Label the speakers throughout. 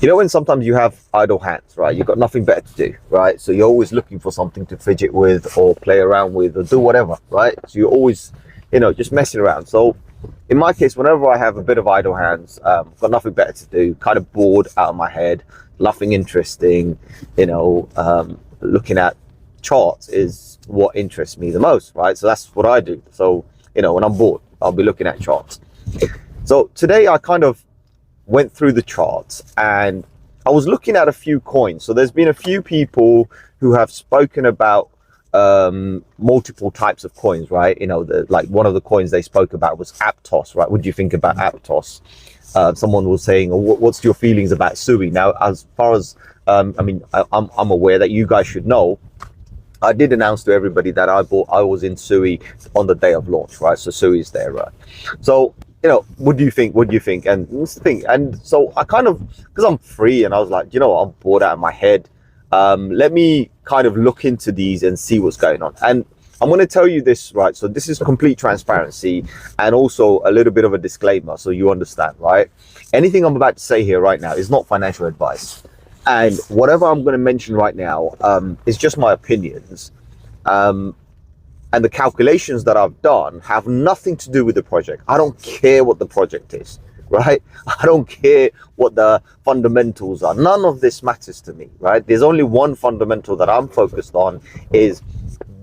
Speaker 1: You know, when sometimes you have idle hands, right? You've got nothing better to do, right? So you're always looking for something to fidget with or play around with or do whatever, right? So you're always, just messing around. So in my case, whenever I have a bit of idle hands, got nothing better to do, kind of bored out of my head, nothing interesting, looking at charts is what interests me the most, right? So that's what I do. So, when I'm bored, I'll be looking at charts. So today I kind of went through the charts and I was looking at a few coins. So there's been a few people who have spoken about multiple types of coins, right? Like one of the coins they spoke about was Aptos, right? What do you think about Aptos? Someone was saying, what's your feelings about Sui? Now, as far as I'm aware that you guys should know, I did announce to everybody that I was in Sui on the day of launch, right? So Sui is there, right? So what do you think? And what's the thing? And so I kind of, because I'm free and I was like, I'm bored out of my head. Let me kind of look into these and see what's going on. And I'm going to tell you this, right? So this is complete transparency and also a little bit of a disclaimer so you understand, right? Anything I'm about to say here right now is not financial advice. And whatever I'm going to mention right now is just my opinions. And the calculations that I've done have nothing to do with the project. I don't care what the project is, right? I don't care what the fundamentals are. None of this matters to me, right? There's only one fundamental that I'm focused on is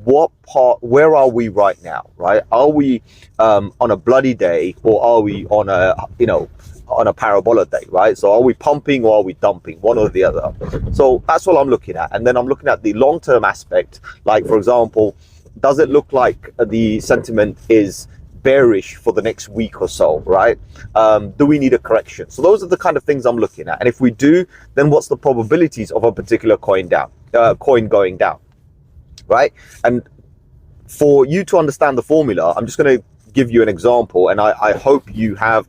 Speaker 1: where are we right now, right? Are we on a bloody day or are we on a parabola day, right? So are we pumping or are we dumping, one or the other? So that's what I'm looking at. And then I'm looking at the long-term aspect. Like, for example, does it look like the sentiment is bearish for the next week or so, right? Do we need a correction? So those are the kind of things I'm looking at. And if we do, then what's the probabilities of a particular coin going down, right? And for you to understand the formula, I'm just going to give you an example. And I hope you have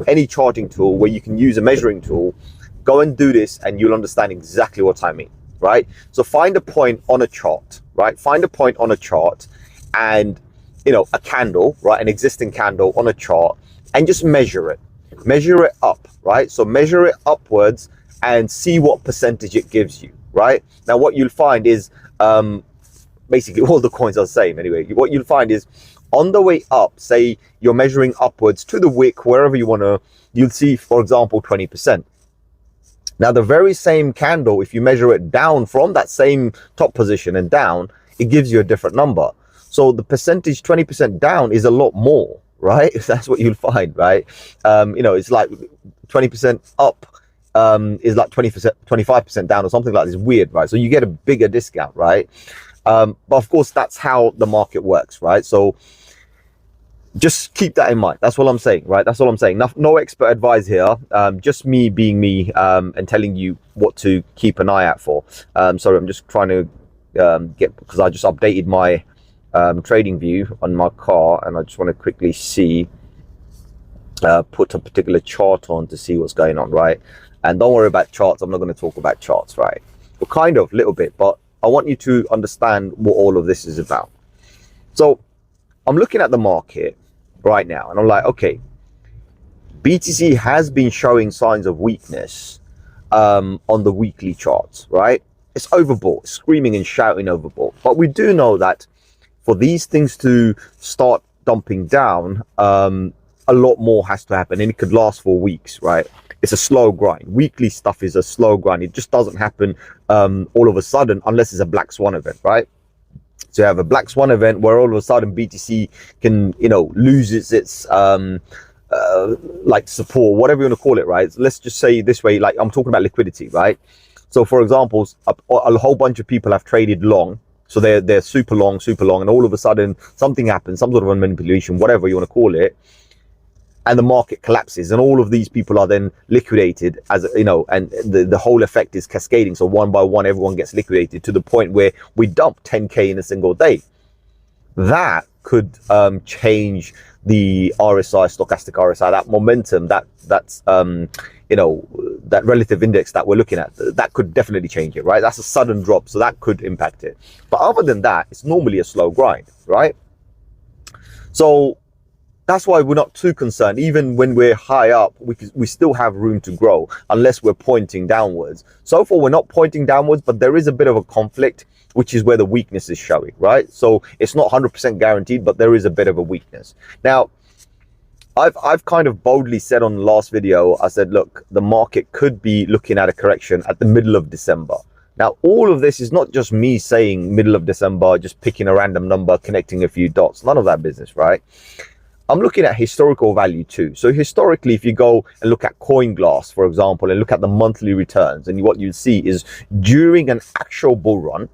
Speaker 1: any charting tool where you can use a measuring tool. Go and do this and you'll understand exactly what I mean, right? So find a point on a chart, right? Find a point on a chart and, a candle, right? An existing candle on a chart and just measure it up, right? So measure it upwards and see what percentage it gives you, right? Now, what you'll find is, basically all the coins are the same anyway. What you'll find is on the way up, say you're measuring upwards to the wick, wherever you want to, you'll see, for example, 20%. Now, the very same candle, if you measure it down from that same top position and down, it gives you a different number. So the percentage 20% down is a lot more, right? That's what you'll find, right? It's like 20% up is like 20%, 25% down or something like this. Weird, right? So you get a bigger discount, right? But of course, that's how the market works, right? So just keep that in mind. That's what I'm saying, right? That's all I'm saying. No expert advice here. Just me being me and telling you what to keep an eye out for. Sorry, I'm just trying to because I just updated my trading view on my car and I just want to quickly see, put a particular chart on to see what's going on, right? And don't worry about charts. I'm not going to talk about charts, right? Well, kind of, a little bit, but I want you to understand what all of this is about. So I'm looking at the market right now and I'm like, okay, BTC has been showing signs of weakness on the weekly charts, right? It's overbought, screaming and shouting overbought. But we do know that for these things to start dumping down, a lot more has to happen and it could last for weeks, right? It's a slow grind. Weekly stuff is a slow grind. It just doesn't happen all of a sudden unless it's a black swan event, right? So you have a black swan event where all of a sudden BTC can, lose its like support, whatever you want to call it, right? So let's just say this way, like I'm talking about liquidity, right? So for example, a whole bunch of people have traded long. So they're super long, and all of a sudden something happens, some sort of a manipulation, whatever you want to call it, and the market collapses, and all of these people are then liquidated, as and the whole effect is cascading. So one by one, everyone gets liquidated to the point where we dump 10K in a single day. That could change the RSI, stochastic RSI, that momentum, that's that relative index that we're looking at, that could definitely change it, right? That's a sudden drop, so that could impact it. But other than that, it's normally a slow grind, right? So that's why we're not too concerned. Even when we're high up, we still have room to grow unless we're pointing downwards. So far, we're not pointing downwards, but there is a bit of a conflict, which is where the weakness is showing, right? So it's not 100% guaranteed, but there is a bit of a weakness. Now, I've kind of boldly said on the last video, I said, look, the market could be looking at a correction at the middle of December. Now, all of this is not just me saying middle of December, just picking a random number, connecting a few dots, none of that business, right? I'm looking at historical value too. So historically, if you go and look at CoinGlass, for example, and look at the monthly returns, and what you see is during an actual bull run,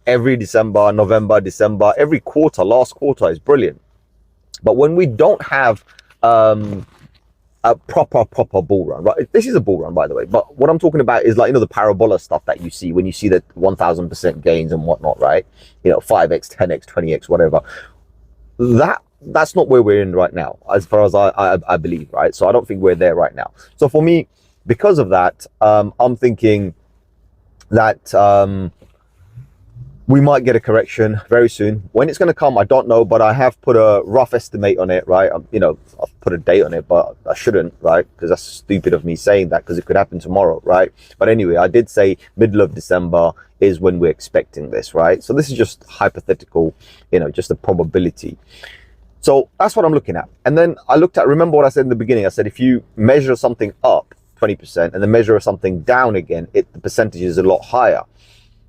Speaker 1: every December, November, December, every quarter, last quarter is brilliant. But when we don't have a proper bull run, right? This is a bull run, by the way. But what I'm talking about is, like, you know, the parabola stuff that you see when you see the 1000% gains and whatnot, right? You know, 5x, 10x, 20x, whatever. That's not where we're in right now, as far as I believe, right? So I don't think we're there right now. So for me, because of that, I'm thinking that we might get a correction very soon. When it's going to come, I don't know, but I have put a rough estimate on it, right? You know, I've put a date on it, but I shouldn't, right? Because that's stupid of me saying that, because it could happen tomorrow, right? But anyway, I did say middle of December is when we're expecting this, right? So this is just hypothetical, you know, just a probability. So that's what I'm looking at. And then I looked at, remember what I said in the beginning? I said, if you measure something up 20% and then measure something down again, the percentage is a lot higher.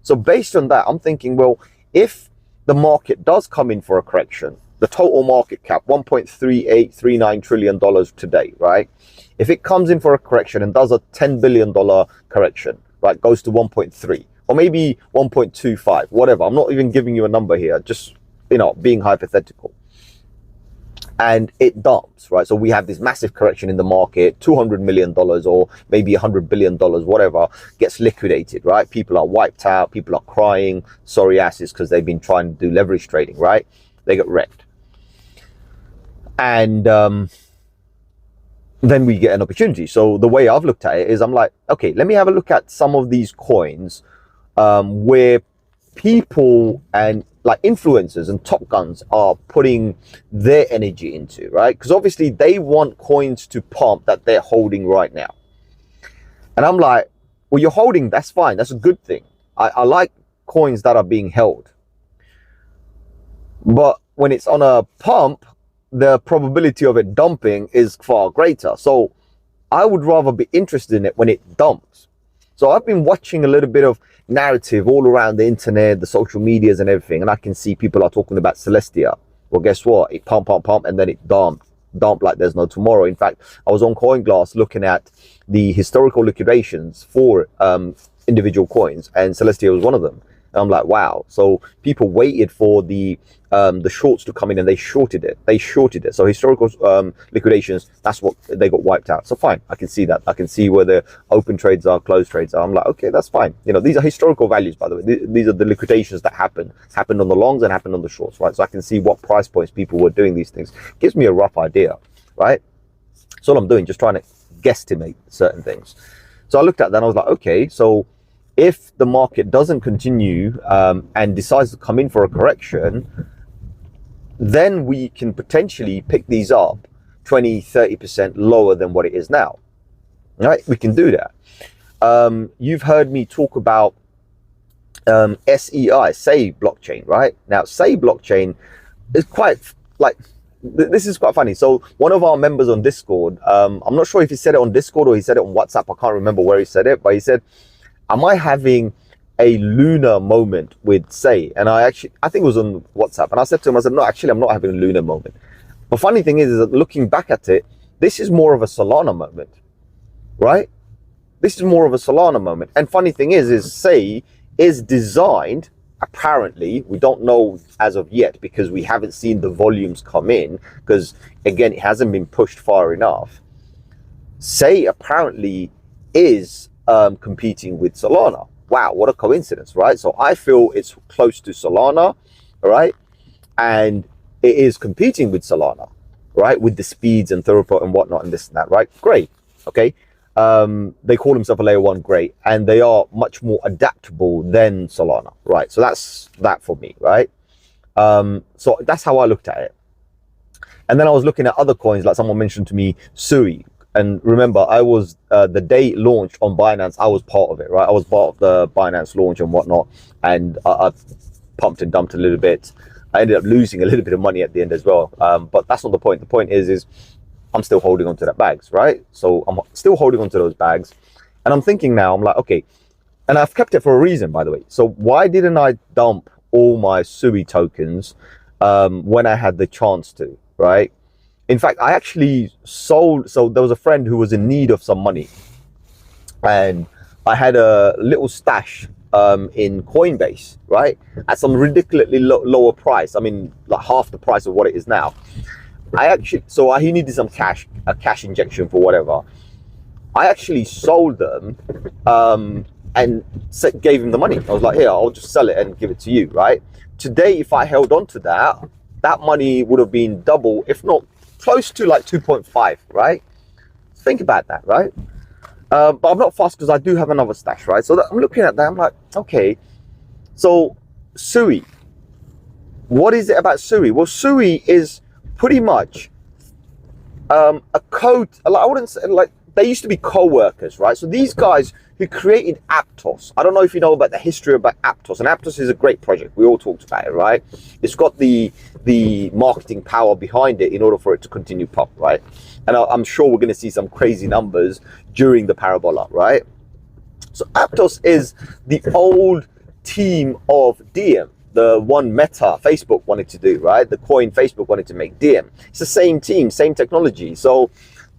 Speaker 1: So based on that, I'm thinking, well, if the market does come in for a correction, the total market cap, $1.3839 trillion today, right? If it comes in for a correction and does a $10 billion correction, right, goes to 1.3 or maybe 1.25, whatever. I'm not even giving you a number here, just, you know, being hypothetical. And it dumps, right? So we have this massive correction in the market, $200 million or maybe $100 billion, whatever, gets liquidated, right? People are wiped out, people are crying, sorry asses, because they've been trying to do leverage trading, right? They get wrecked. And then we get an opportunity. So the way I've looked at it is, I'm like, okay, let me have a look at some of these coins where people and like influencers and top guns are putting their energy into, right? Because obviously they want coins to pump that they're holding right now. And I'm like, well, you're holding, that's fine, that's a good thing. I like coins that are being held. But when it's on a pump, the probability of it dumping is far greater. So I would rather be interested in it when it dumps. So I've been watching a little bit of narrative all around the internet, the social medias and everything, and I can see people are talking about Celestia. Well, guess what? It pump, and then it dumped like there's no tomorrow. In fact, I was on CoinGlass looking at the historical liquidations for individual coins, and Celestia was one of them. And I'm like, wow. So people waited for the shorts to come in and they shorted it. So historical liquidations, that's what they got wiped out. So fine, I can see that. I can see where the open trades are, closed trades are. I'm like, okay, that's fine. You know, these are historical values, by the way. These are the liquidations that happened on the longs and happened on the shorts, right? So I can see what price points people were doing these things. Gives me a rough idea, right? So all I'm doing, just trying to guesstimate certain things. So I looked at that and I was like, okay, so if the market doesn't continue and decides to come in for a correction, then we can potentially pick these up 20-30% lower than what it is now. Right? We can do that. You've heard me talk about SEI, Sei blockchain, right? Now, Sei blockchain is quite, like, this is quite funny. So one of our members on Discord, I'm not sure if he said it on Discord or he said it on WhatsApp. I can't remember where he said it, but he said, am I having a lunar moment with Sei? And I think it was on WhatsApp. And I said to him, I said, no, actually, I'm not having a lunar moment. The funny thing is that looking back at it, this is more of a Solana moment, right? This is more of a Solana moment. And funny thing is Sei is designed, apparently, we don't know as of yet because we haven't seen the volumes come in because, again, it hasn't been pushed far enough. Sei apparently is competing with Solana. Wow, what a coincidence, right? So I feel it's close to Solana, all right? And it is competing with Solana, right? With the speeds and throughput and whatnot and this and that, right? Great, okay? They call themselves a layer one, great. And they are much more adaptable than Solana, right? So that's that for me, right? So that's how I looked at it. And then I was looking at other coins, like someone mentioned to me, Sui. And remember, I was, the day it launched on Binance, I was part of it, right? I was part of the Binance launch and whatnot. And I pumped and dumped a little bit. I ended up losing a little bit of money at the end as well. But that's not the point. The point is I'm still holding on to that bags, right? So I'm still holding on to those bags. And I'm thinking now, I'm like, okay, and I've kept it for a reason, by the way. So why didn't I dump all my Sui tokens when I had the chance to, right? In fact, I actually sold, so there was a friend who was in need of some money. And I had a little stash in Coinbase, right? At some ridiculously lower price. I mean, like half the price of what it is now. He needed some cash, a cash injection for whatever. I actually sold them and gave him the money. I was like, here, I'll just sell it and give it to you, right? Today, if I held on to that, that money would have been double, if not close to like 2.5, right? Think about that, right? But I'm not fast because I do have another stash, right? So I'm looking at that, I'm like, okay, so Sui, what is it about Sui? Well, Sui is pretty much a code, I wouldn't say, like, they used to be co-workers, right? So these guys who created Aptos, I don't know if you know about the history about Aptos, and Aptos is a great project. We all talked about it, right? It's got the marketing power behind it in order for it to continue pop, right? And I'm sure we're going to see some crazy numbers during the parabola, right? So Aptos is the old team of Diem, the one Meta Facebook wanted to do, right? The coin Facebook wanted to make, Diem. It's the same team, same technology. So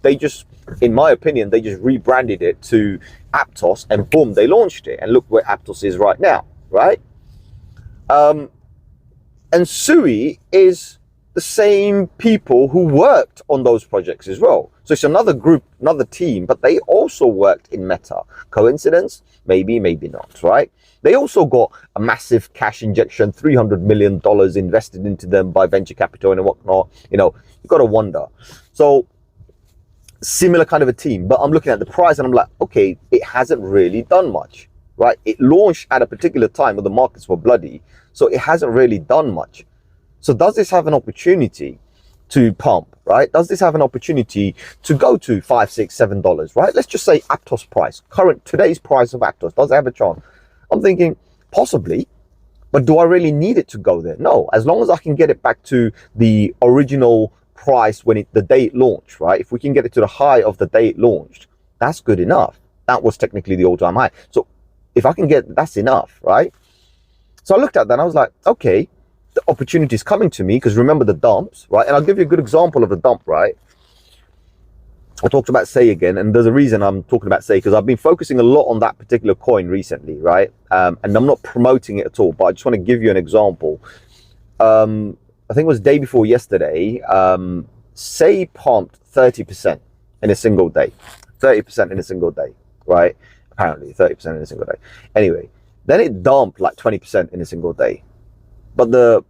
Speaker 1: they just, in my opinion, they just rebranded it to Aptos and boom, they launched it. And look where Aptos is right now, right? And Sui is the same people who worked on those projects as well. So it's another group, another team, but they also worked in Meta. Coincidence? Maybe, maybe not, right? They also got a massive cash injection, $300 million invested into them by venture capital and whatnot. You know, you got to wonder. So similar kind of a team, but I'm looking at the price and I'm like, okay, it hasn't really done much, right? It launched at a particular time where the markets were bloody, so it hasn't really done much. So does this have an opportunity to pump, right? Does this have an opportunity to go to $5, $6, $7, right? Let's just say Aptos price, today's price of Aptos, does it have a chance? I'm thinking possibly, but do I really need it to go there? No, as long as I can get it back to the original price when the day it launched, right? If we can get it to the high of the day it launched, that's good enough. That was technically the all-time high. So if I can get, that's enough, right? So I looked at that and I was like, okay, the opportunity is coming to me, because remember the dumps, right? And I'll give you a good example of the dump, right? I talked about Sei again, and there's a reason I'm talking about Sei, because I've been focusing a lot on that particular coin recently, right? And I'm not promoting it at all, but I just want to give you an example. I think it was day before yesterday, Sei pumped 30% in a single day. 30% in a single day, right? Apparently 30% in a single day. Anyway, then it dumped like 20% in a single day. But the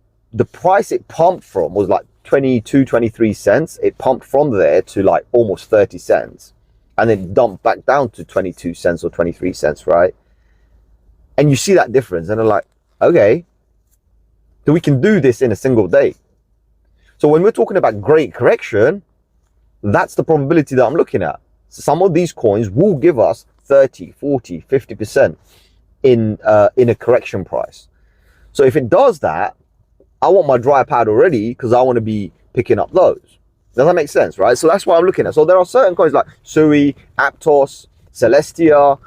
Speaker 1: price it pumped from was like 22, 23 cents. It pumped from there to like almost 30 cents. And then dumped back down to 22 cents or 23 cents, right? And you see that difference and they're like, okay, so we can do this in a single day. So when we're talking about great correction, that's the probability that I'm looking at. So some of these coins will give us 30, 40, 50% in a correction price. So if it does that, I want my dry powder ready because I want to be picking up those. Does that make sense, right? So that's what I'm looking at. So there are certain coins like Sui, Aptos, Celestia,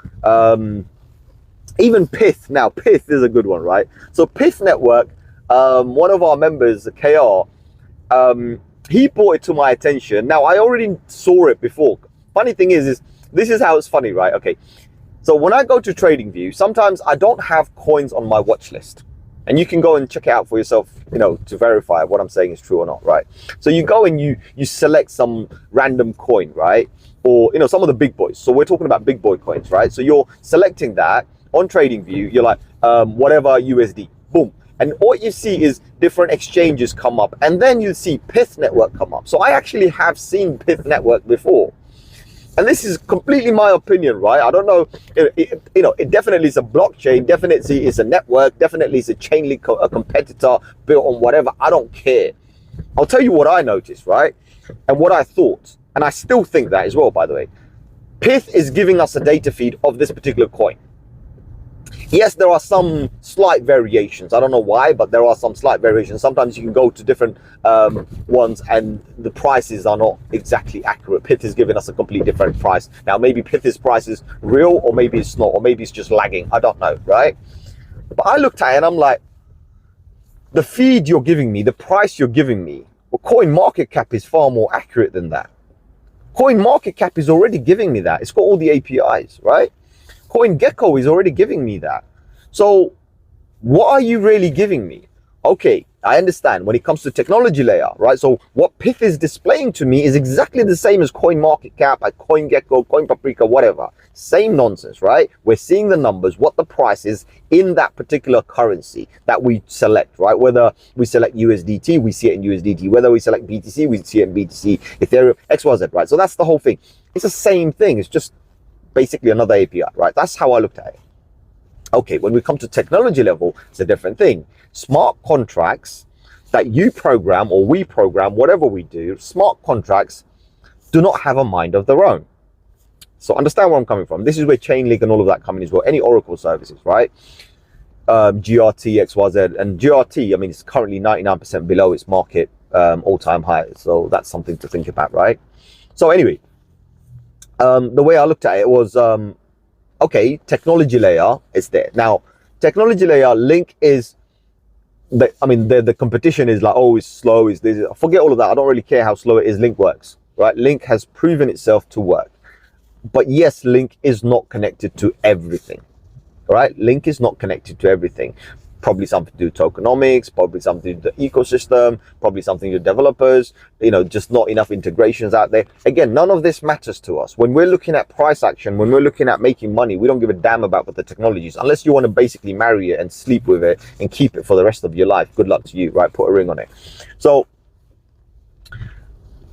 Speaker 1: even Pyth. Now, Pyth is a good one, right? So Pyth Network, one of our members, KR, he brought it to my attention. Now, I already saw it before. Funny thing is this is how it's funny, right? Okay. So when I go to TradingView, sometimes I don't have coins on my watch list. And you can go and check it out for yourself, you know, to verify what I'm saying is true or not, right? So you go and you select some random coin, right? Or, you know, some of the big boys. So we're talking about big boy coins, right? So you're selecting that on TradingView. You're like, whatever USD, boom. And what you see is different exchanges come up. And then you see Pyth Network come up. So I actually have seen Pyth Network before. And this is completely my opinion, right? I don't know, you know, it definitely is a blockchain, definitely is a network, definitely is a chain link, a competitor built on whatever. I don't care. I'll tell you what I noticed, right? And what I thought, and I still think that as well, by the way. Pyth is giving us a data feed of this particular coin. Yes, there are some slight variations. I don't know why, but there are some slight variations. Sometimes you can go to different ones and the prices are not exactly accurate. Pyth is giving us a completely different price. Now, maybe Pyth's price is real, or maybe it's not, or maybe it's just lagging. I don't know, right? But I looked at it and I'm like, the feed you're giving me, the price you're giving me, well, CoinMarketCap is far more accurate than that. CoinMarketCap is already giving me that. It's got all the APIs, right? CoinGecko is already giving me that. So what are you really giving me? Okay, I understand when it comes to technology layer, right? So what Pyth is displaying to me is exactly the same as CoinMarketCap, like CoinGecko, CoinPaprika, whatever. Same nonsense, right? We're seeing the numbers, what the price is in that particular currency that we select, right? Whether we select USDT, we see it in USDT. Whether we select BTC, we see it in BTC, Ethereum, XYZ, right? So that's the whole thing. It's the same thing. It's just basically another API, right? That's how I looked at it. Okay, when we come to technology level, it's a different thing. Smart contracts that you program or we program, whatever we do, smart contracts do not have a mind of their own. So understand where I'm coming from. This is where Chainlink and all of that come in as well. Any Oracle services, right? GRT, XYZ, and GRT, I mean, it's currently 99% below its market all-time high. So that's something to think about, right? So anyway, the way I looked at it was, okay, technology layer is there. Now, technology layer, Link is, the competition is like, oh, it's slow, is this, forget all of that. I don't really care how slow it is. Link works, right? Link has proven itself to work. But yes, Link is not connected to everything, right? Link is not connected to everything. Probably something to do with tokenomics, probably something to do with the ecosystem, probably something to developers, just not enough integrations out there. Again, none of this matters to us. When we're looking at price action, when we're looking at making money, we don't give a damn about what the technologies, unless you want to basically marry it and sleep with it and keep it for the rest of your life. Good luck to you, right? Put a ring on it. So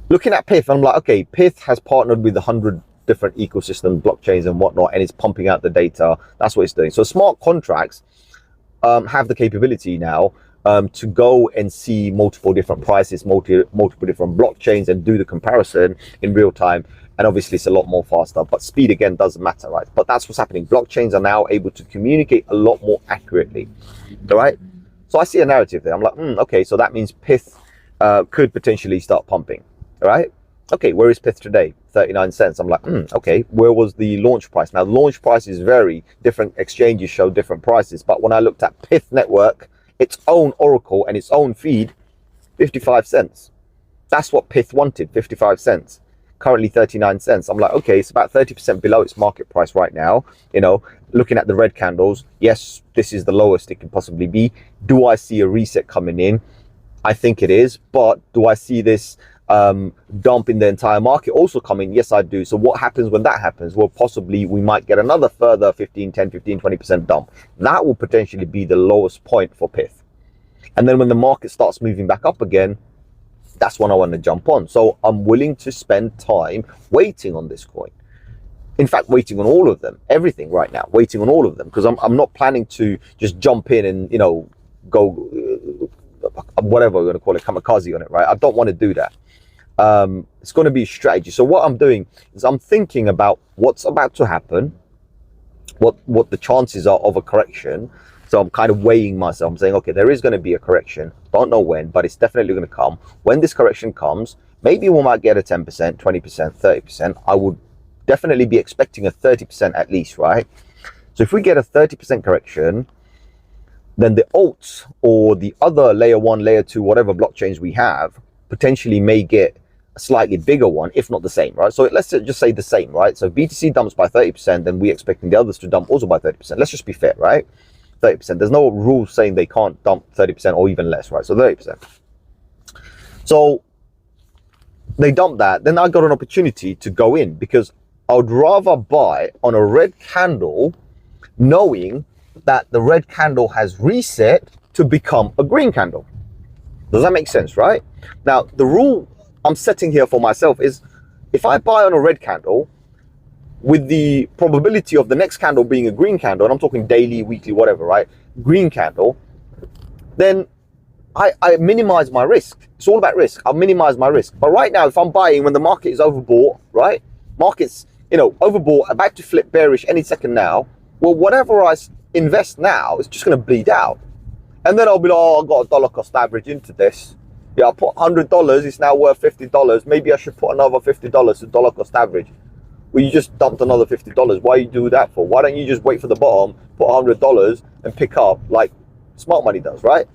Speaker 1: looking at Pyth, I'm like, okay, Pyth has partnered with 100 different ecosystem blockchains and whatnot, and it's pumping out the data. That's what it's doing. So smart contracts have the capability now to go and see multiple different prices, multiple different blockchains, and do the comparison in real time. And obviously it's a lot more faster, but speed again doesn't matter, right? But that's what's happening. Blockchains are now able to communicate a lot more accurately, all right? So I see a narrative there. I'm like, okay, so that means Pyth could potentially start pumping, all right? Okay, where is Pyth today? 39 cents. I'm like, okay, where was the launch price? Now, launch prices vary. Different exchanges show different prices. But when I looked at Pyth Network, its own Oracle and its own feed, 55 cents. That's what Pyth wanted, 55 cents. Currently 39 cents. I'm like, okay, it's about 30% below its market price right now. Looking at the red candles, yes, this is the lowest it can possibly be. Do I see a reset coming in? I think it is. But do I see this dump in the entire market also coming? Yes, I do. So what happens when that happens? Well, possibly we might get another further 20% dump. That will potentially be the lowest point for Pyth. And then when the market starts moving back up again, that's when I want to jump on. So I'm willing to spend time waiting on this coin. In fact, waiting on all of them, everything right now, waiting on all of them, because I'm not planning to just jump in and, go, whatever we're going to call it, kamikaze on it, right? I don't want to do that. It's going to be a strategy. So what I'm doing is I'm thinking about what's about to happen, what the chances are of a correction. So I'm kind of weighing myself. I'm saying, okay, there is going to be a correction. Don't know when, but it's definitely going to come. When this correction comes, maybe we might get a 10%, 20%, 30%. I would definitely be expecting a 30% at least, right? So if we get a 30% correction, then the alts or the other layer 1, layer 2, whatever blockchains we have potentially may get a slightly bigger one, if not the same, right? So let's just say the same, right? So if BTC dumps by 30%, then we're expecting the others to dump also by 30%. Let's just be fair, right? 30%. There's no rule saying they can't dump 30% or even less, right? So 30%. So they dump that, then I got an opportunity to go in because I would rather buy on a red candle knowing that the red candle has reset to become a green candle. Does that make sense, right? Now, the rule I'm setting here for myself is if I buy on a red candle with the probability of the next candle being a green candle, and I'm talking daily, weekly, whatever, right? Green candle, then I minimize my risk. It's all about risk. I'll minimize my risk. But right now, if I'm buying when the market is overbought, right? Market's, overbought, about to flip bearish any second now. Well, whatever I invest now is just going to bleed out. And then I'll be like, oh, I got a dollar cost average into this. Yeah, I put $100, it's now worth $50. Maybe I should put another $50 to dollar cost average. Well, you just dumped another $50. Why you do that for? Why don't you just wait for the bottom, put $100 and pick up like smart money does, right?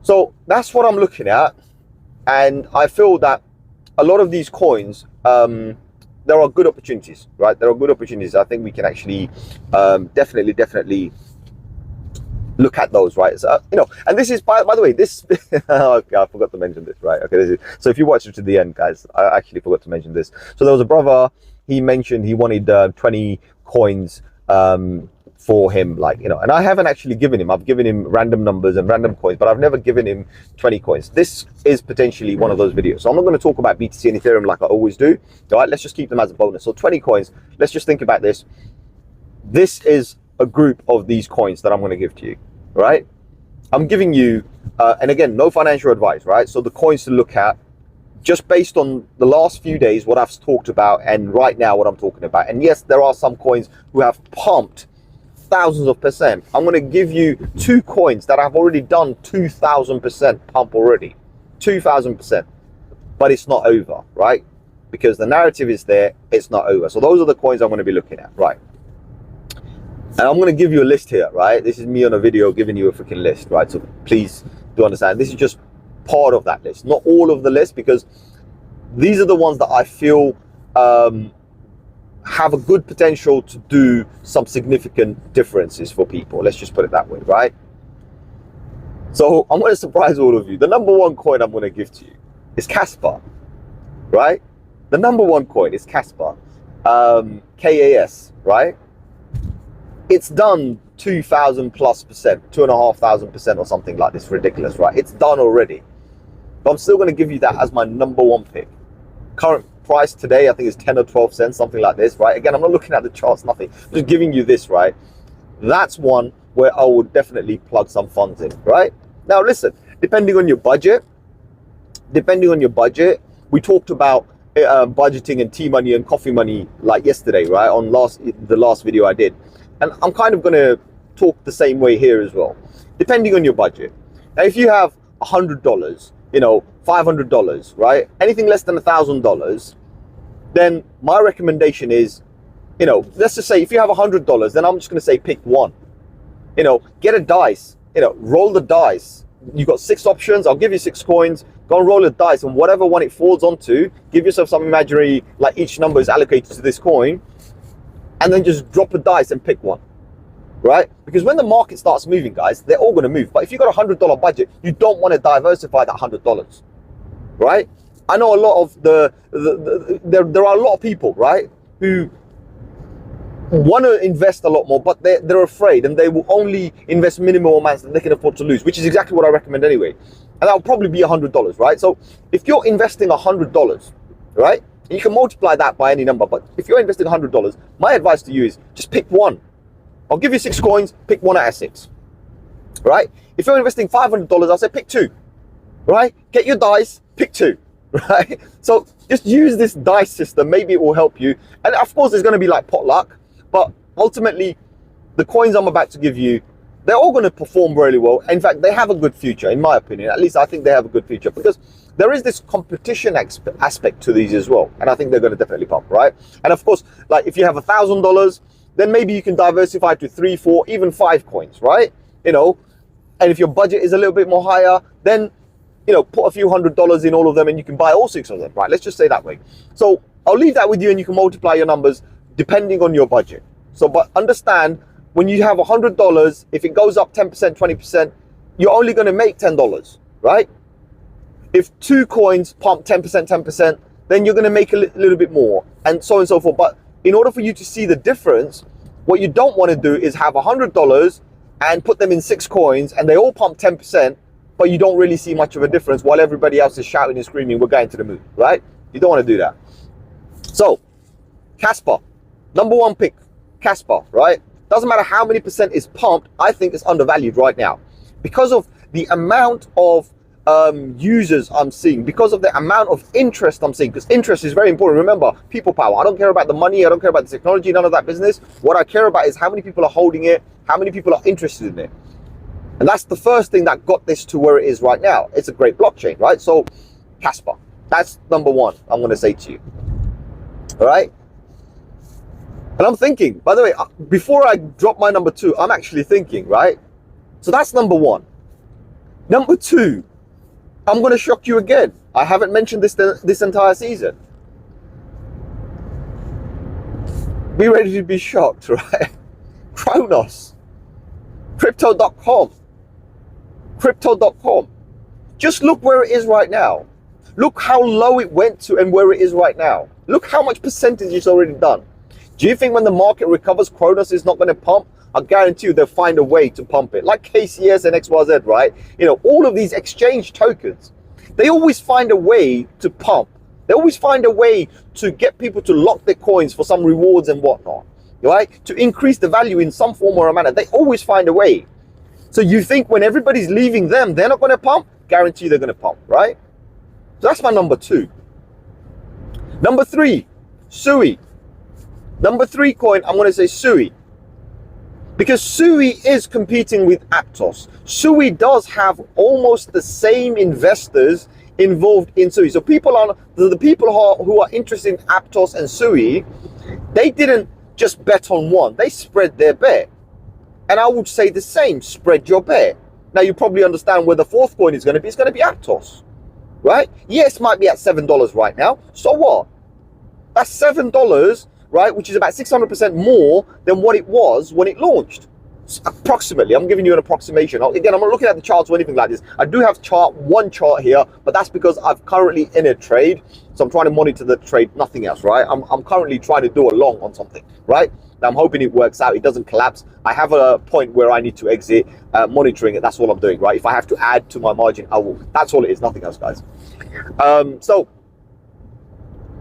Speaker 1: So that's what I'm looking at. And I feel that a lot of these coins, there are good opportunities, right? There are good opportunities. I think we can actually definitely look at those, right? So, and this is, by the way, this, okay, I forgot to mention this, right? Okay, so if you watch it to the end, guys, I actually forgot to mention this. So there was a brother, he mentioned he wanted 20 coins for him, and I haven't actually given him, I've given him random numbers and random coins, but I've never given him 20 coins. This is potentially one of those videos. So I'm not going to talk about BTC and Ethereum like I always do. All right, let's just keep them as a bonus. So 20 coins, let's just think about this. This is a group of these coins that I'm going to give to you, right? I'm giving you, and again, no financial advice, right? So the coins to look at, just based on the last few days, what I've talked about, and right now what I'm talking about. And yes, there are some coins who have pumped thousands of percent. I'm going to give you 2 coins that have already done 2,000% pump already, 2,000%, but it's not over, right? Because the narrative is there, it's not over. So those are the coins I'm going to be looking at, right? And I'm going to give you a list here, right? This is me on a video giving you a freaking list, right? So please do understand, this is just part of that list, not all of the list, because these are the ones that I feel have a good potential to do some significant differences for people. Let's just put it that way, right? So I'm going to surprise all of you. The number 1 coin I'm going to give to you is Casper, right? The number 1 coin is Casper, KAS, right? It's done 2,000+%, 2,500% or something like this. Ridiculous, right? It's done already. But I'm still going to give you that as my number 1 pick. Current price today, I think, is 10 or 12 cents, something like this, right? Again, I'm not looking at the charts, nothing. I'm just giving you this, right? That's one where I would definitely plug some funds in, right? Now, listen, depending on your budget, we talked about budgeting and tea money and coffee money like yesterday, right? On the last video I did. And I'm kind of going to talk the same way here as well, depending on your budget. Now, if you have $100, $500, right? Anything less than $1,000, then my recommendation is, let's just say if you have $100, then I'm just going to say pick one. Get a dice, roll the dice. You've got 6 options. I'll give you 6 coins. Go and roll the dice, and whatever one it falls onto, give yourself some imaginary, like each number is allocated to this coin, and then just drop a dice and pick one, right? Because when the market starts moving, guys, they're all going to move. But if you've got a $100 budget, you don't want to diversify that $100, right? I know a lot of there are a lot of people, right, who want to invest a lot more, but they're afraid, and they will only invest minimal amounts that they can afford to lose, which is exactly what I recommend anyway. And that'll probably be $100, right? So if you're investing $100, right, you can multiply that by any number, but if you're investing $100, my advice to you is just pick one. I'll give you 6 coins, pick one out of 6, right? If you're investing $500, I'll say pick 2, right? Get your dice, pick 2, right? So just use this dice system. Maybe it will help you. And of course, there's going to be like potluck, but ultimately, the coins I'm about to give you, they're all going to perform really well. In fact, they have a good future, in my opinion. At least I think they have a good future, because there is this competition aspect to these as well. And I think they're going to definitely pop, right? And of course, like if you have $1,000, then maybe you can diversify to 3, 4, even 5 coins, right? And if your budget is a little bit more higher, then, put a few $100s in all of them and you can buy all 6 of them, right? Let's just say that way. So I'll leave that with you, and you can multiply your numbers depending on your budget. So, but understand, when you have $100, if it goes up 10%, 20%, you're only going to make $10, right? If 2 coins pump 10%, 10%, then you're going to make a little bit more, and so forth. But in order for you to see the difference, what you don't want to do is have $100 and put them in 6 coins and they all pump 10%, but you don't really see much of a difference while everybody else is shouting and screaming, we're going to the moon, right? You don't want to do that. So, Casper, number 1 pick, Casper, right? Doesn't matter how many percent is pumped, I think it's undervalued right now. Because of the amount of users I'm seeing, because of the amount of interest I'm seeing, because interest is very important. Remember, people power. I don't care about the money, I don't care about the technology, none of that business. What I care about is how many people are holding it, how many people are interested in it. And that's the first thing that got this to where it is right now. It's a great blockchain, right? So Casper, that's number one I'm going to say to you. All right. And I'm thinking, by the way, before I drop my number two, I'm actually thinking, right? So that's number one. Number two, I'm going to shock you again. I haven't mentioned this entire season. Be ready to be shocked, right? Cronos, crypto.com. Crypto.com. Just look where it is right now. Look how low it went to and where it is right now. Look how much percentage it's already done. Do you think when the market recovers, Cronos is not going to pump? I guarantee you they'll find a way to pump it. Like KCS and XYZ, right? You know, all of these exchange tokens, they always find a way to pump. They always find a way to get people to lock their coins for some rewards and whatnot, right? To increase the value in some form or a manner. They always find a way. So you think when everybody's leaving them, they're not going to pump? Guarantee they're going to pump, right? So that's my number two. Number three, Sui. Number three coin, I'm going to say Sui. Because Sui is competing with Aptos. Sui does have almost the same investors involved in Sui. So the people who are interested in Aptos and Sui, they didn't just bet on one. They spread their bet. And I would say the same, spread your bet. Now you probably understand where the fourth coin is going to be. It's going to be Aptos, right? Yes, might be at $7 right now. So what? That's $7, right? Which is about 600% more than what it was when it launched. Approximately, I'm giving you an approximation. Again, I'm not looking at the charts or anything like this. I do have one chart here, but that's because I'm currently in a trade. So I'm trying to monitor the trade, nothing else, right? I'm currently trying to do a long on something, right? Now I'm hoping it works out, it doesn't collapse. I have a point where I need to exit, monitoring it, that's all I'm doing, right? If I have to add to my margin, I will. That's all it is, nothing else, guys. So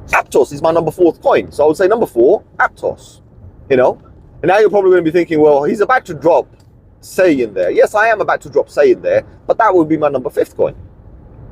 Speaker 1: Aptos is my number fourth coin. So I would say number four, Aptos, you know? And now you're probably going to be thinking, well, he's about to drop Say in there. Yes, I am about to drop Say in there, but that would be my number fifth coin.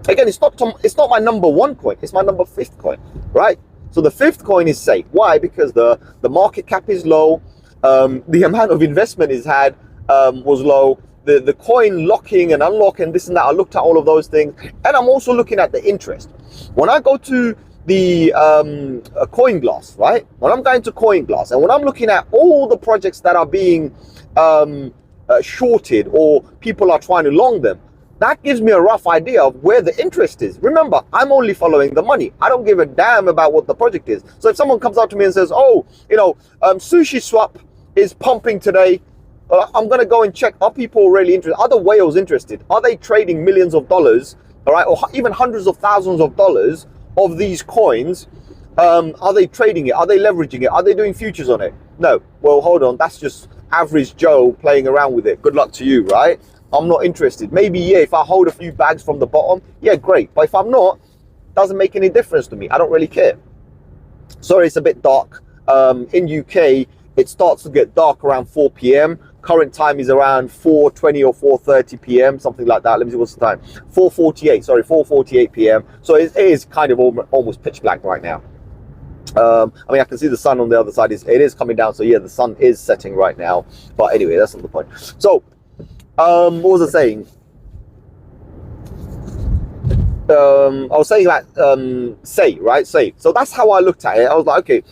Speaker 1: Again, it's not my number one coin, it's my number fifth coin, right? So the fifth coin is Say. Why? Because the market cap is low, the amount of investment it's had was low, the coin locking and unlocking, this and that. I looked at all of those things, and I'm also looking at the interest. When I go to the CoinGlass, right? When I'm going to CoinGlass and when I'm looking at all the projects that are being shorted or people are trying to long them, that gives me a rough idea of where the interest is. Remember, I'm only following the money. I don't give a damn about what the project is. So if someone comes up to me and says, oh, you know, SushiSwap is pumping today, I'm going to go and check, are people really interested? Are the whales interested? Are they trading millions of dollars, all right, or even hundreds of thousands of dollars of these coins? Are they trading it? Are they leveraging it? Are they doing futures on it? No. Well, hold on. That's just average Joe playing around with it. Good luck to you, right? I'm not interested. Maybe, yeah, if I hold a few bags from the bottom, yeah, great. But if I'm not, doesn't make any difference to me. I don't really care. Sorry, it's a bit dark. In UK, it starts to get dark around 4 p.m. Current time is around 4:20 or 4:30 p.m., something like that. Let me see what's the time. 4:48, sorry, 4:48 p.m. So it is kind of almost pitch black right now. I mean, I can see the sun on the other side. It is coming down. So yeah, the sun is setting right now. But anyway, that's not the point. So what was I saying? I was saying that Say, right? Say. So that's how I looked at it. I was like, okay,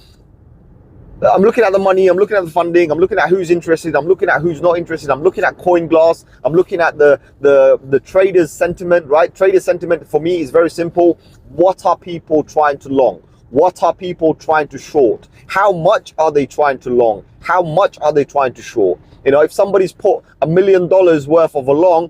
Speaker 1: I'm looking at the money, I'm looking at the funding, I'm looking at who's interested, I'm looking at who's not interested, I'm looking at CoinGlass, I'm looking at the traders' sentiment, right? Trader sentiment for me is very simple. What are people trying to long? What are people trying to short? How much are they trying to long? How much are they trying to short? You know, if somebody's put $1 million worth of a long,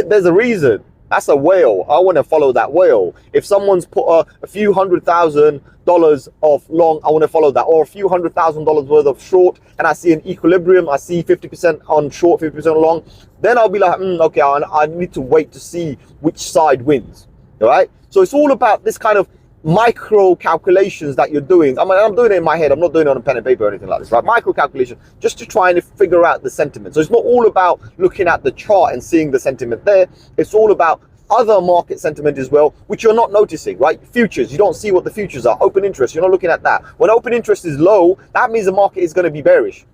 Speaker 1: there's a reason. That's a whale. I want to follow that whale. If someone's put a few $100,000 of long, I want to follow that. Or a few $100,000 worth of short, and I see an equilibrium, I see 50% on short, 50% long, then I'll be like, okay, I need to wait to see which side wins. All right? So it's all about this kind of micro calculations that you're doing. I mean, I'm doing it in my head. I'm not doing it on a pen and paper or anything like this, right? Micro calculation, just to try and figure out the sentiment. So it's not all about looking at the chart and seeing the sentiment there. It's all about other market sentiment as well, which you're not noticing, right? Futures, you don't see what the futures are. Open interest, you're not looking at that. When open interest is low, that means the market is going to be bearish,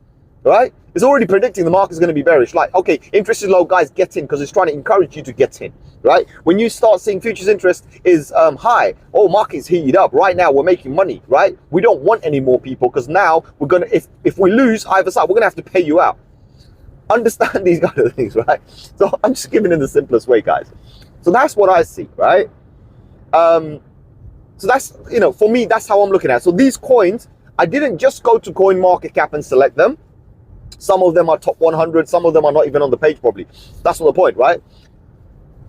Speaker 1: right? It's already predicting the market is going to be bearish. Like, okay, interest is low, guys, get in, because it's trying to encourage you to get in, right? When you start seeing futures interest is high, oh, market's heated up. Right now, we're making money, right? We don't want any more people, because now we're going to, if we lose either side, we're going to have to pay you out. Understand these kind of things, right? So I'm just giving it the simplest way, guys. So that's what I see, right? So that's, you know, for me, that's how I'm looking at it. So these coins, I didn't just go to CoinMarketCap and select them. Some of them are top 100. Some of them are not even on the page probably. That's not the point, right?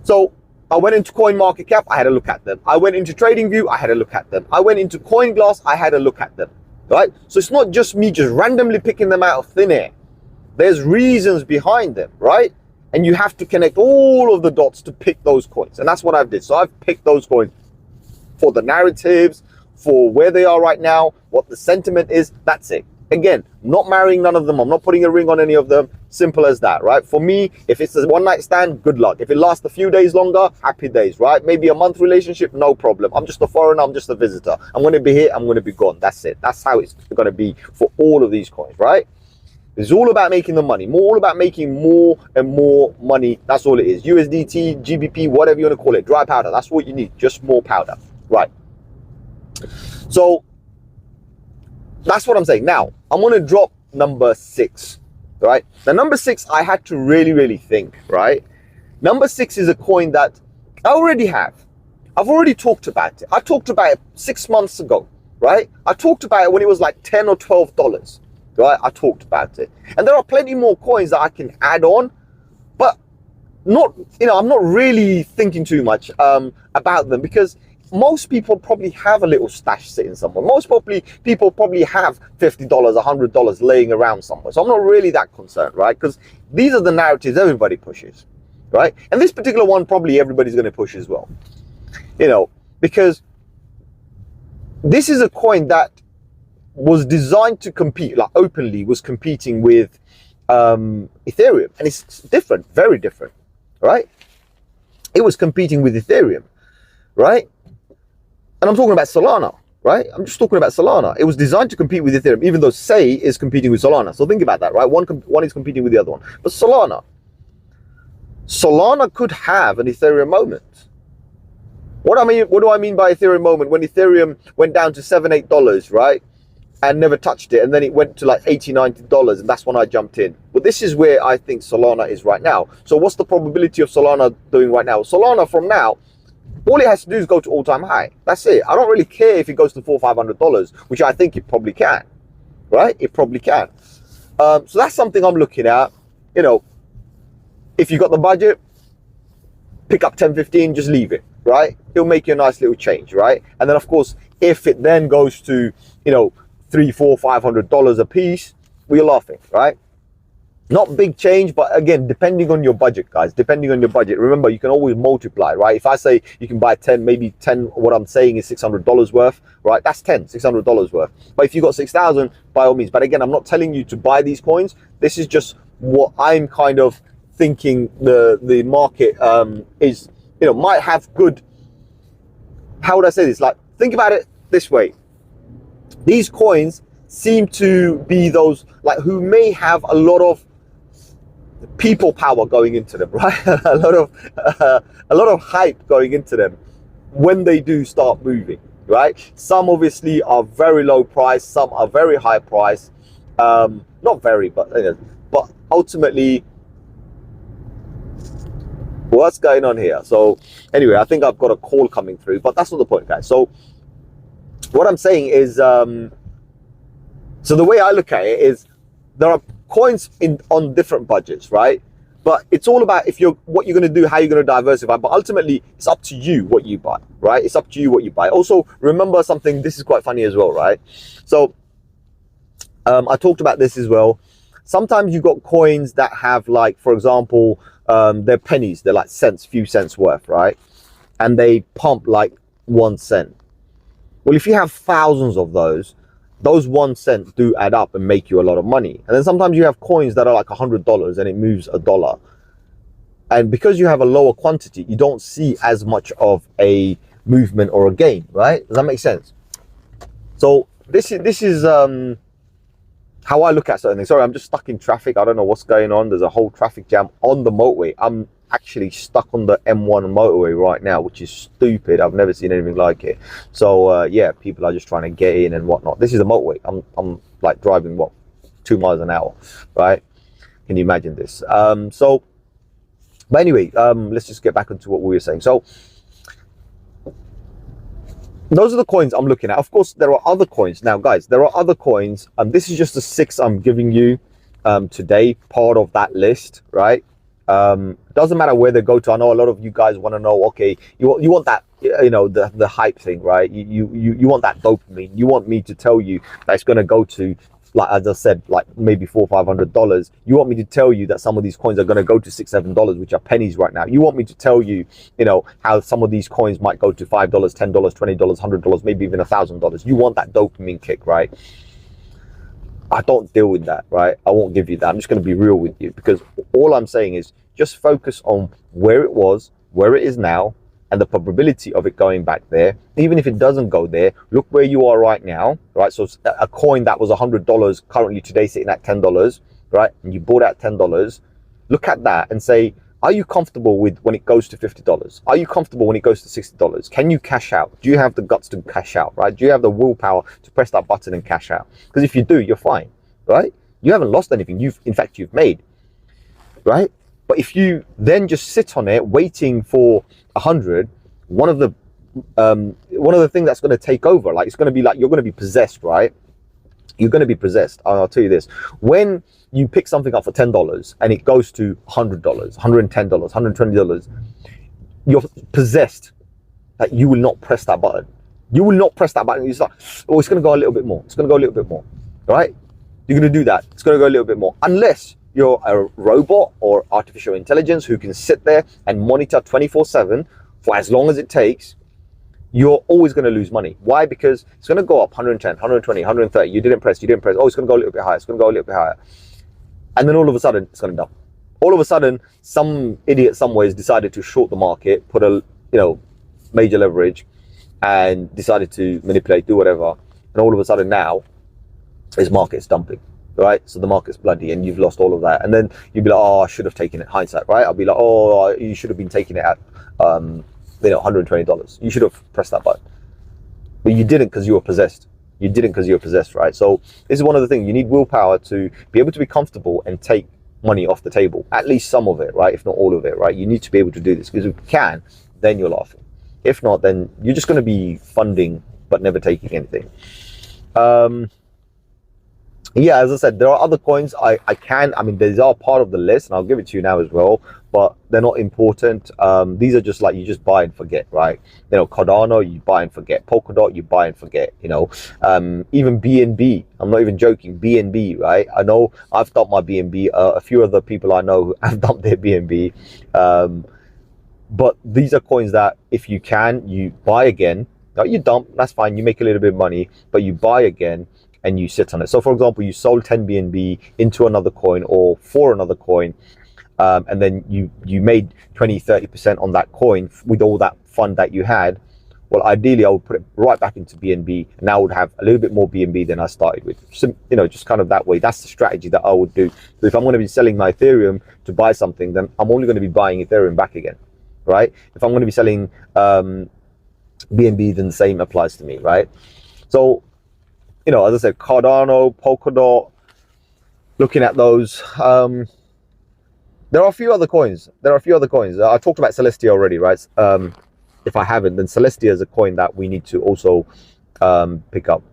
Speaker 1: So I went into CoinMarketCap, I had a look at them. I went into TradingView, I had a look at them. I went into CoinGlass, I had a look at them, right? So it's not just me just randomly picking them out of thin air. There's reasons behind them, right? And you have to connect all of the dots to pick those coins. And that's what I've did. So I've picked those coins for the narratives, for where they are right now, what the sentiment is. That's it. Again, not marrying none of them. I'm not putting a ring on any of them. Simple as that, right? For me, if it's a one night stand, good luck. If it lasts a few days longer, happy days, right? Maybe a month relationship, no problem. I'm just a foreigner. I'm just a visitor. I'm going to be here. I'm going to be gone. That's it. That's how it's going to be for all of these coins, right? It's all about making the money, all about making more and more money. That's all it is. USDT, GBP, whatever you want to call it, dry powder. That's what you need, just more powder, right? So that's what I'm saying. Now, I'm going to drop number 6, right? Now, number 6, I had to really think, right? Number 6 is a coin that I already have. I've already talked about it. I talked about it 6 months ago, right? I talked about it when it was like $10 or $12. Right, I talked about it, and there are plenty more coins that I can add on, but not, you know, I'm not really thinking too much about them, because most people probably have a little stash sitting somewhere. Most people probably have $50, $100 laying around somewhere. So I'm not really that concerned, right? Because these are the narratives everybody pushes, right? And this particular one probably everybody's going to push as well, you know, because this is a coin that was designed to compete, like openly was competing with Ethereum, and it's different, very different, right? It was competing with Ethereum, right? And I'm talking about Solana, right? I'm just talking about Solana. It was designed to compete with Ethereum, even though Sei is competing with Solana. So think about that, right? One is competing with the other one. But Solana could have an Ethereum moment. What do I mean by Ethereum moment? When Ethereum went down to $7, $8, right? And never touched it, and then it went to like $80, $90, and that's when I jumped in. But this is where I think Solana is right now. So what's the probability of Solana doing right now? Solana from now, all it has to do is go to all-time high. That's it. I don't really care if it goes to $400, $500, which I think it probably can, right? It probably can. So that's something I'm looking at. You know, if you got the budget, pick up 10, 15, just leave it, right? It'll make you a nice little change, right? And then of course, if it then goes to, you know, $300, $400, $500 a piece, we're laughing, right? Not big change, but again, depending on your budget, guys, depending on your budget. Remember, you can always multiply, right? If I say you can buy 10, maybe 10, what I'm saying is $600 worth, right? That's $600 worth. But if you got 6,000, by all means. But again, I'm not telling you to buy these coins. This is just what I'm kind of thinking the market is, you know, might have good, how would I say this? Like, think about it this way. These coins seem to be those like who may have a lot of people power going into them, right? a lot of hype going into them when they do start moving, right? Some obviously are very low price, some are very high price, not very, but ultimately, what's going on here? So anyway, I think I've got a call coming through, but that's not the point, guys. So what I'm saying is, so the way I look at it is, there are coins on different budgets, right? But it's all about what you're going to do, how you're going to diversify. But ultimately, it's up to you what you buy, right? It's up to you what you buy. Also, remember something. This is quite funny as well, right? So I talked about this as well. Sometimes you got coins that have, like, for example, they're pennies. They're like cents, few cents worth, right? And they pump like 1 cent. Well, if you have thousands of those 1 cent do add up and make you a lot of money. And then sometimes you have coins that are like $100 and it moves $1. And because you have a lower quantity, you don't see as much of a movement or a gain, right? Does that make sense? So this is how I look at certain things. Sorry, I'm just stuck in traffic. I don't know what's going on. There's a whole traffic jam on the motorway. I'm actually stuck on the M1 motorway right now, which is stupid. I've never seen anything like it. So yeah, people are just trying to get in and whatnot. This is a motorway. I'm like driving, what, 2 miles an hour, right? Can you imagine this? But anyway, let's just get back into what we were saying. So those are the coins I'm looking at. Of course, there are other coins. Now, guys, there are other coins. This is just the 6 I'm giving you today, part of that list, right? Doesn't matter where they go to. I know a lot of you guys want to know, okay, you want that, you know, the hype thing, right? You want that dopamine. You want me to tell you that it's going to go to, like, as I said, like maybe $400 or $500. You want me to tell you that some of these coins are going to go to $6, $7, which are pennies right now. You want me to tell you, you know, how some of these coins might go to $5, $10, $20, $100, maybe even $1,000. You want that dopamine kick, right? I don't deal with that, right? I won't give you that. I'm just going to be real with you, because all I'm saying is just focus on where it was, where it is now, and the probability of it going back there. Even if it doesn't go there, look where you are right now, right? So a coin that was $100 currently today sitting at $10, right? And you bought at $10. Look at that and say, are you comfortable with when it goes to $50? Are you comfortable when it goes to $60? Can you cash out? Do you have the guts to cash out, right? Do you have the willpower to press that button and cash out? Because if you do, you're fine, right? You haven't lost anything. In fact, you've made, right? But if you then just sit on it waiting for 100, one of the things that's going to take over, like, it's going to be like you're going to be possessed, right? You're going to be possessed. I'll tell you this: when you pick something up for $10 and it goes to $100, $110, $120, you're possessed that you will not press that button. You will not press that button. You start, oh, it's going to go a little bit more. It's going to go a little bit more, right? You're going to do that. It's going to go a little bit more, unless you're a robot or artificial intelligence who can sit there and monitor 24/7 for as long as it takes. You're always going to lose money. Why? Because it's going to go up 110, 120, 130. You didn't press. Oh, it's going to go a little bit higher. It's going to go a little bit higher. And then all of a sudden, it's going to dump. All of a sudden, some idiot somewhere has decided to short the market, put a, you know, major leverage, and decided to manipulate, do whatever. And all of a sudden now, this market's dumping. Right, so the market's bloody and you've lost all of that, and then you'd be like, oh, I should have taken it. Hindsight, right? I'll be like, oh, you should have been taking it at you know, $120. You should have pressed that button, but you didn't because you were possessed. You didn't because you were possessed, right? So this is one of the things. You need willpower to be able to be comfortable and take money off the table, at least some of it, right? If not all of it, right? You need to be able to do this, because if you can, then you're laughing. If not, then you're just going to be funding but never taking anything. Yeah, as I said, there are other coins I mean, these are part of the list, and I'll give it to you now as well, but they're not important. These are just like, you just buy and forget, right? You know, Cardano, you buy and forget. Polkadot, you buy and forget, you know. Even BNB, I'm not even joking, BNB, right? I know I've dumped my BNB. A few other people I know have dumped their BNB. But these are coins that, if you can, you buy again. Now, you dump, that's fine, you make a little bit of money, but you buy again and you sit on it. So for example, you sold 10 BNB into another coin or for another coin, and then you made 20-30% on that coin with all that fund that you had. Well, ideally I would put it right back into BNB, and I would have a little bit more BNB than I started with. So, you know, just kind of that way. That's the strategy that I would do. So if I'm going to be selling my Ethereum to buy something, then I'm only going to be buying Ethereum back again, right? If I'm going to be selling BNB, then the same applies to me, right? So, you know, as I said, Cardano, Polkadot, looking at those. There are a few other coins. I talked about Celestia already, right? If I haven't, then Celestia is a coin that we need to also pick up.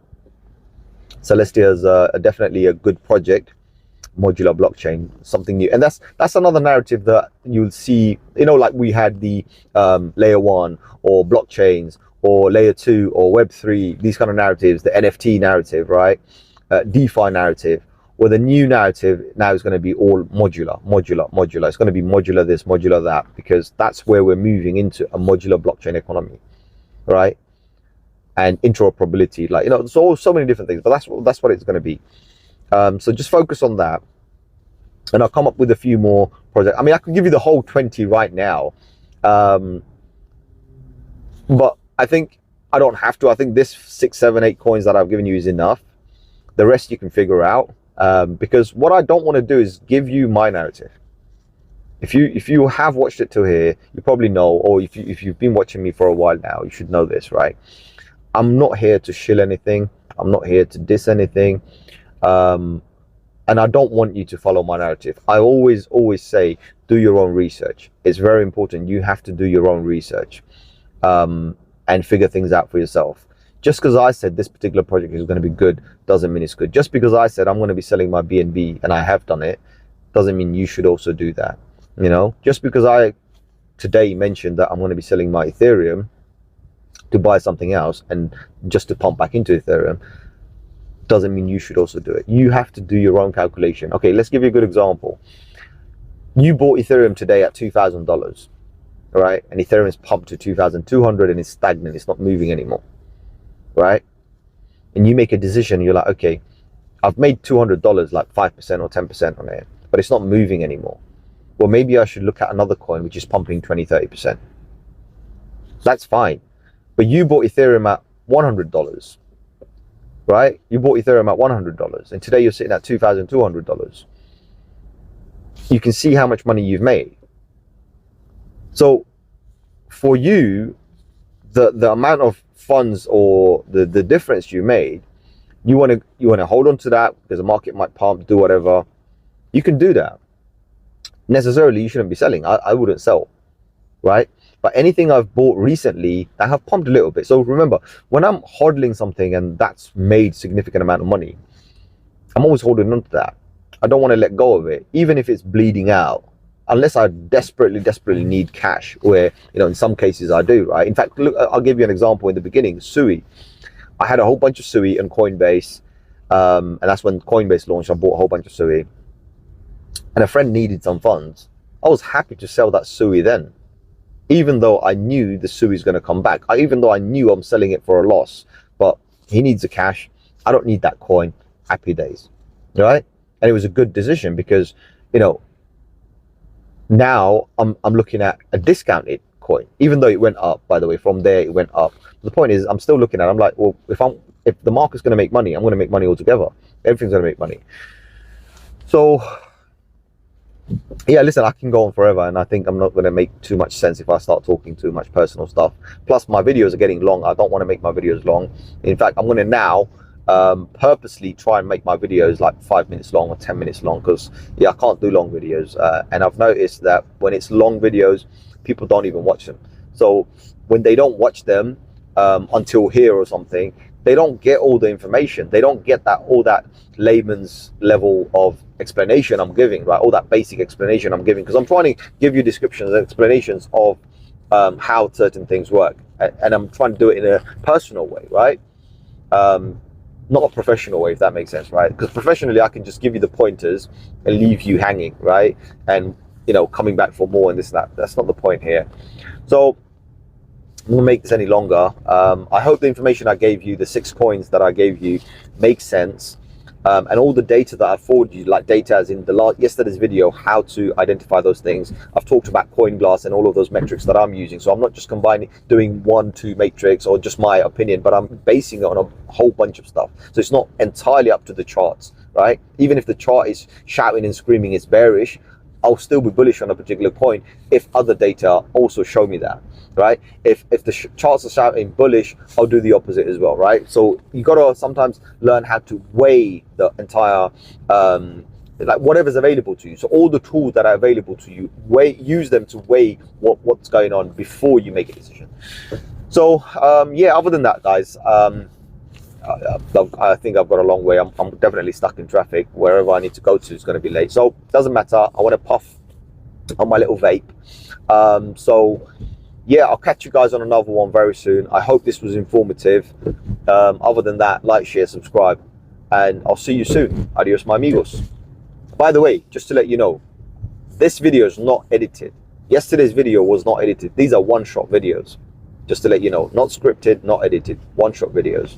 Speaker 1: Celestia is definitely a good project, modular blockchain, something new. And that's another narrative that you'll see, you know, like we had the layer 1 or blockchains, or layer 2 or web3, these kind of narratives, the NFT narrative, right? DeFi narrative. Well, the new narrative now is going to be all modular. It's going to be modular this, modular that, because that's where we're moving into, a modular blockchain economy, right? and interoperability. Like, you know, so many different things, but that's what it's going to be. So just focus on that, and I'll come up with a few more projects. I mean, I can give you the whole 20 right now, but I think I don't have to. I think this 6, 7, 8 coins that I've given you is enough. The rest you can figure out, because what I don't want to do is give you my narrative. If you have watched it till here, you probably know, or if you've been watching me for a while now, you should know this, right? I'm not here to shill anything. I'm not here to diss anything. And I don't want you to follow my narrative. I always say, do your own research. It's very important. You have to do your own research, and figure things out for yourself. Just because I said this particular project is going to be good doesn't mean it's good. Just because I said I'm going to be selling my BNB and I have done it doesn't mean you should also do that. You know, just because I today mentioned that I'm going to be selling my Ethereum to buy something else and just to pump back into Ethereum doesn't mean you should also do it. You have to do your own calculation. Okay, let's give you a good example. You bought Ethereum today at $2,000, right? And Ethereum is pumped to 2,200 and it's stagnant. It's not moving anymore, right? And you make a decision. You're like, okay, I've made $200, like 5% or 10% on it, but it's not moving anymore. Well, maybe I should look at another coin which is pumping 20, 30%. That's fine. But you bought Ethereum at $100, right? You bought Ethereum at $100, and today you're sitting at $2,200. You can see how much money you've made. So for you, the amount of funds or the difference you made, you want to hold on to that because the market might pump, do whatever. You can do that. Necessarily, you shouldn't be selling. I wouldn't sell, right? But anything I've bought recently, I have pumped a little bit. So remember, when I'm hodling something and that's made significant amount of money, I'm always holding on to that. I don't want to let go of it, even if it's bleeding out, unless I desperately need cash, where, you know, in some cases I do, right? In fact, look, I'll give you an example. In the beginning, Sui, I had a whole bunch of Sui on Coinbase, and that's when Coinbase launched. I bought a whole bunch of Sui, and a friend needed some funds. I was happy to sell that Sui then, even though I knew the Sui is going to come back. Even though I knew I'm selling it for a loss, but he needs the cash. I don't need that coin. Happy days, right? And it was a good decision because, you know, now I'm looking at a discounted coin, even though it went up. By the way, from there it went up. The point is, I'm still looking at it. I'm like, well, if the market's going to make money, I'm going to make money altogether. Everything's going to make money. So yeah, listen, I can go on forever, and I think I'm not going to make too much sense if I start talking too much personal stuff. Plus, my videos are getting long. I don't want to make my videos long. In fact, I'm going to now purposely try and make my videos like 5 minutes long or 10 minutes long, because yeah, I can't do long videos, and I've noticed that when it's long videos, people don't even watch them. So when they don't watch them until here or something, they don't get all the information. They don't get all that layman's level of explanation I'm giving, right? All that basic explanation I'm giving, because I'm trying to give you descriptions and explanations of how certain things work, and I'm trying to do it in a personal way, right? Not a professional way, if that makes sense, right? Because professionally, I can just give you the pointers and leave you hanging, right? And, you know, coming back for more and this and that. That's not the point here. So I'm gonna make this any longer. I hope the information I gave you, the 6 coins that I gave you, makes sense. And all the data that I forwarded you, like data as in yesterday's video, how to identify those things. I've talked about CoinGlass and all of those metrics that I'm using. So I'm not just doing 1-2 matrix or just my opinion, but I'm basing it on a whole bunch of stuff. So it's not entirely up to the charts, right? Even if the chart is shouting and screaming it's bearish, I'll still be bullish on a particular coin if other data also show me that, right? If the charts are shouting bullish, I'll do the opposite as well, right? So you gotta sometimes learn how to weigh the entire like whatever's available to you. So all the tools that are available to you, use them to weigh what's going on before you make a decision. So yeah, other than that, guys, I think I've got a long way. I'm definitely stuck in traffic. Wherever I need to go to is going to be late, so doesn't matter. I want to puff on my little vape. So yeah, I'll catch you guys on another one very soon. I hope this was informative. Other than that, like, share, subscribe, and I'll see you soon. Adios, my amigos. By the way, just to let you know, this video is not edited. Yesterday's video was not edited. These are one-shot videos. Just to let you know, not scripted, not edited, one-shot videos.